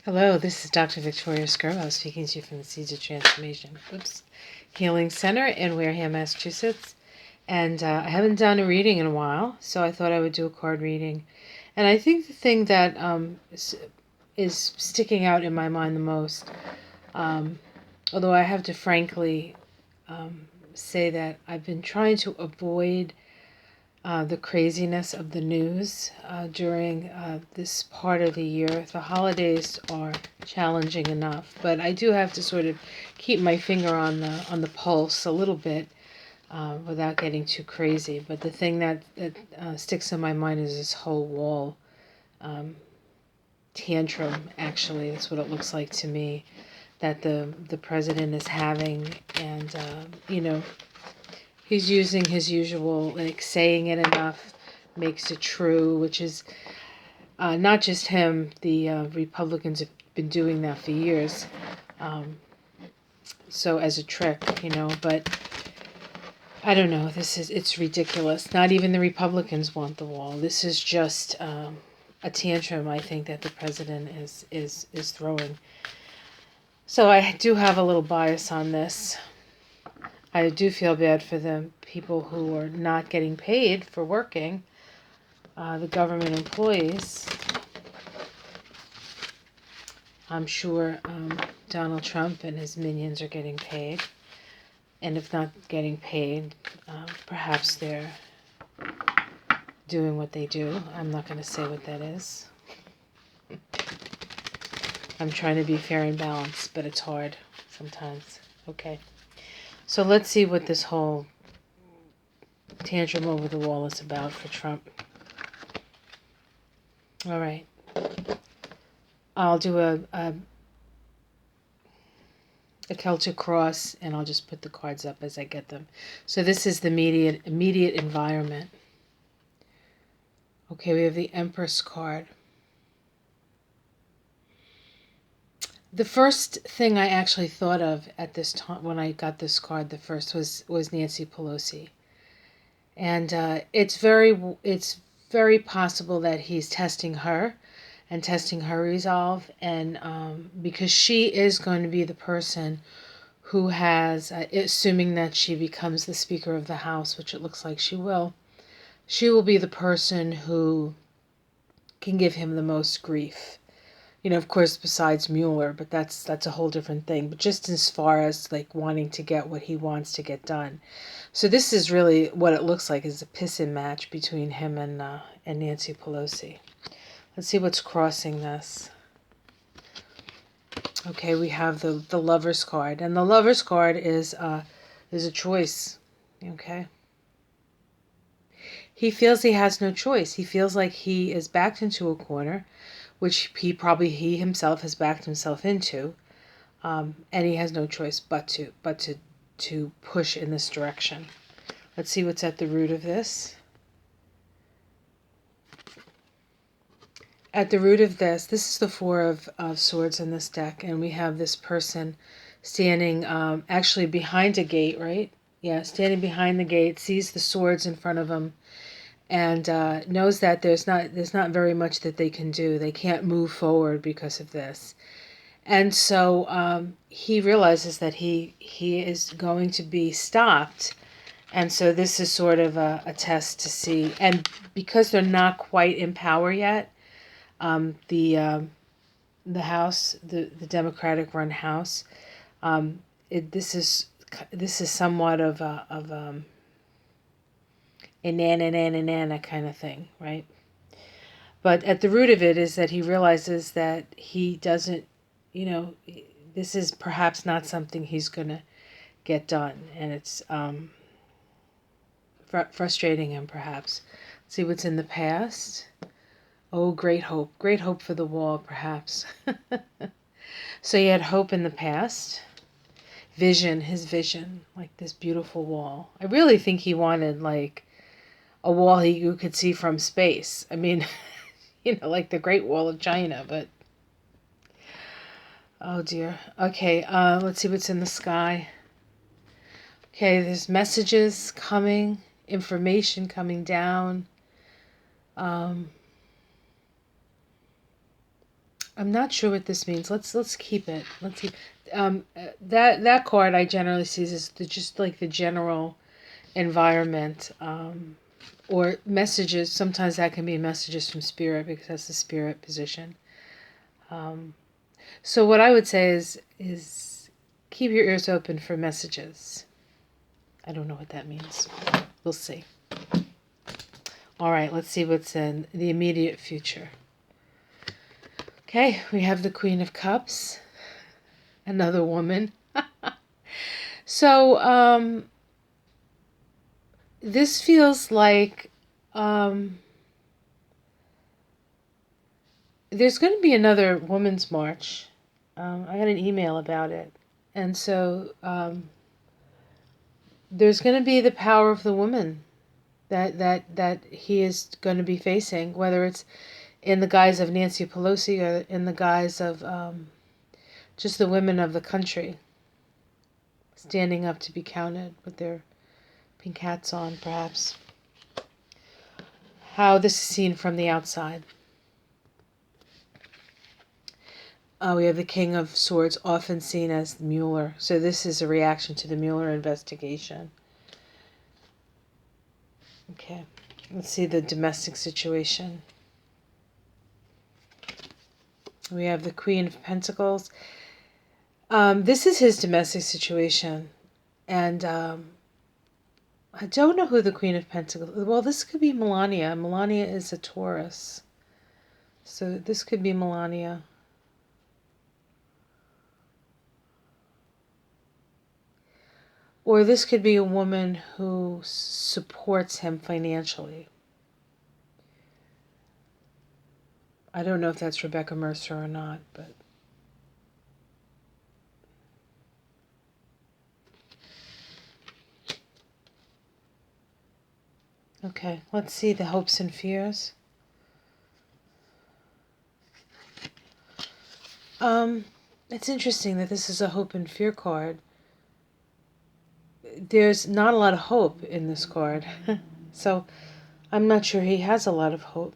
Hello, this is Dr. Victoria Skirbo speaking to you from the Seeds of Transformation Healing Center in Wareham, Massachusetts. And I haven't done a reading in a while, so I thought I would do a card reading. And I think the thing that is sticking out in my mind the most, although I have to frankly say that I've been trying to avoid the craziness of the news during this part of the year. The holidays are challenging enough, but I do have to sort of keep my finger on the pulse a little bit without getting too crazy. But the thing that sticks in my mind is this whole wall tantrum. Actually, that's what it looks like to me that the president is having, and he's using his usual, like, saying it enough makes it true, which is not just him. The Republicans have been doing that for years. So as a trick, but I don't know. It's ridiculous. Not even the Republicans want the wall. This is just a tantrum, I think, that the president is throwing. So I do have a little bias on this. I do feel bad for the people who are not getting paid for working, the government employees. I'm sure Donald Trump and his minions are getting paid. And if not getting paid, perhaps they're doing what they do. I'm not going to say what that is. I'm trying to be fair and balanced, but it's hard sometimes. Okay. So let's see what this whole tantrum over the wall is about for Trump. All right. I'll do a Celtic cross, and I'll just put the cards up as I get them. So this is the immediate environment. Okay, we have the Empress card. The first thing I actually thought of at this time when I got this card, the first was Nancy Pelosi, and it's very possible that he's testing her, and testing her resolve, and because she is going to be the person who has, assuming that she becomes the Speaker of the House, which it looks like she will be the person who can give him the most grief. Of course, besides Mueller, but that's a whole different thing. But just as far as like wanting to get what he wants to get done. So this is really what it looks like, is a piss-in match between him and Nancy Pelosi. Let's see what's crossing this. Okay, we have the Lover's card. And the Lover's card is a choice. Okay. He feels he has no choice. He feels like he is backed into a corner, which he himself has backed himself into, and he has no choice but to push in this direction. Let's see what's at the root of this. At the root of this is the Four of Swords in this deck, and we have this person standing actually behind a gate, right? Yeah, standing behind the gate, sees the swords in front of him, and knows that there's not very much that they can do. They can't move forward because of this. And so he realizes that he is going to be stopped. And so this is sort of a test to see. And because they're not quite in power yet, the House, the Democratic run House, this is somewhat of a nana kind of thing, right? But at the root of it is that he realizes that he doesn't, this is perhaps not something he's going to get done. And it's frustrating him, perhaps. Let's see what's in the past. Oh, great hope. Great hope for the wall, perhaps. So he had hope in the past. His vision, like this beautiful wall. I really think he wanted, like, a wall you could see from space. I mean, like the Great Wall of China, but oh dear. Okay, let's see what's in the sky. Okay, there's messages coming, information coming down. I'm not sure what this means. Let's keep it. Let's keep that card I generally see is just like the general environment, or messages. Sometimes that can be messages from spirit because that's the spirit position. Um, so what I would say is keep your ears open for messages. I don't know what that means. We'll see. All right, let's see what's in the immediate future. Okay, we have the Queen of Cups, another woman. So, this feels like there's going to be another Women's March. I got an email about it. And so there's going to be the power of the woman that he is going to be facing, whether it's in the guise of Nancy Pelosi or in the guise of just the women of the country standing up to be counted with their pink hats on, perhaps. How this is seen from the outside. We have the King of Swords, often seen as Mueller. So this is a reaction to the Mueller investigation. Okay, let's see the domestic situation. We have the Queen of Pentacles. This is his domestic situation. And I don't know who the Queen of Pentacles is. Well, this could be Melania. Melania is a Taurus. So this could be Melania. Or this could be a woman who supports him financially. I don't know if that's Rebecca Mercer or not, but... Okay, let's see the hopes and fears. It's interesting that this is a hope and fear card. There's not a lot of hope in this card. So I'm not sure he has a lot of hope.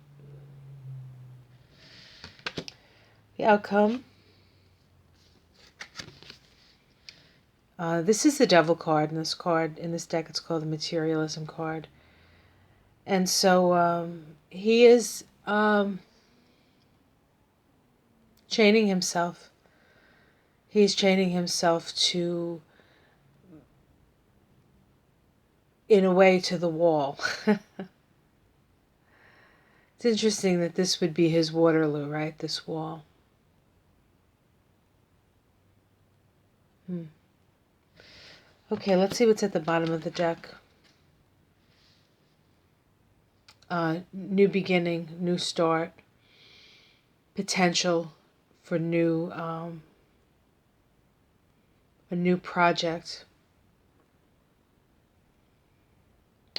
The outcome. This is the Devil card. In this deck, it's called the Materialism card. And so he is chaining himself. He's chaining himself to, in a way, to the wall. It's interesting that this would be his Waterloo, right? This wall. Okay, let's see what's at the bottom of the deck. New beginning, new start, potential for new, a new project.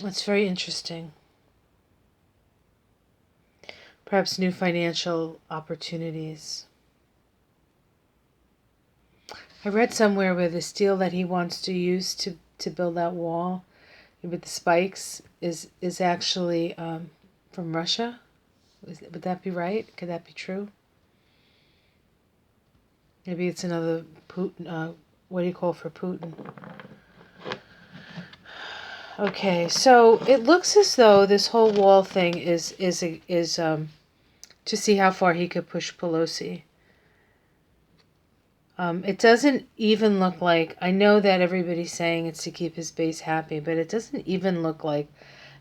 That's very interesting. Perhaps new financial opportunities. I read somewhere where the steel that he wants to use to build that wall with the spikes is actually from Russia. Would that be right? Could that be true? Maybe it's another Putin. What do you call for Putin? Okay, so it looks as though this whole wall thing is to see how far he could push Pelosi. It doesn't even look like, I know that everybody's saying it's to keep his base happy, but it doesn't even look like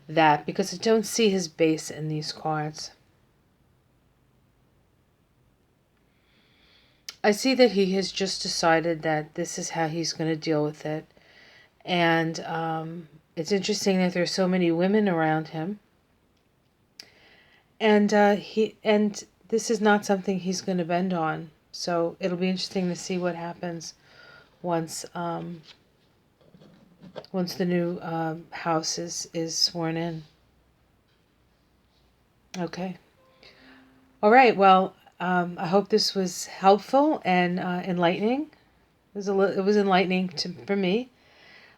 that because I don't see his base in these cards. I see that he has just decided that this is how he's going to deal with it. And it's interesting that there's so many women around him. And this is not something he's going to bend on. So it'll be interesting to see what happens once the new house is sworn in. Okay. All right. Well, I hope this was helpful and enlightening. It was enlightening for me.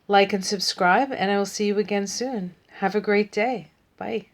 Like and subscribe, and I will see you again soon. Have a great day. Bye.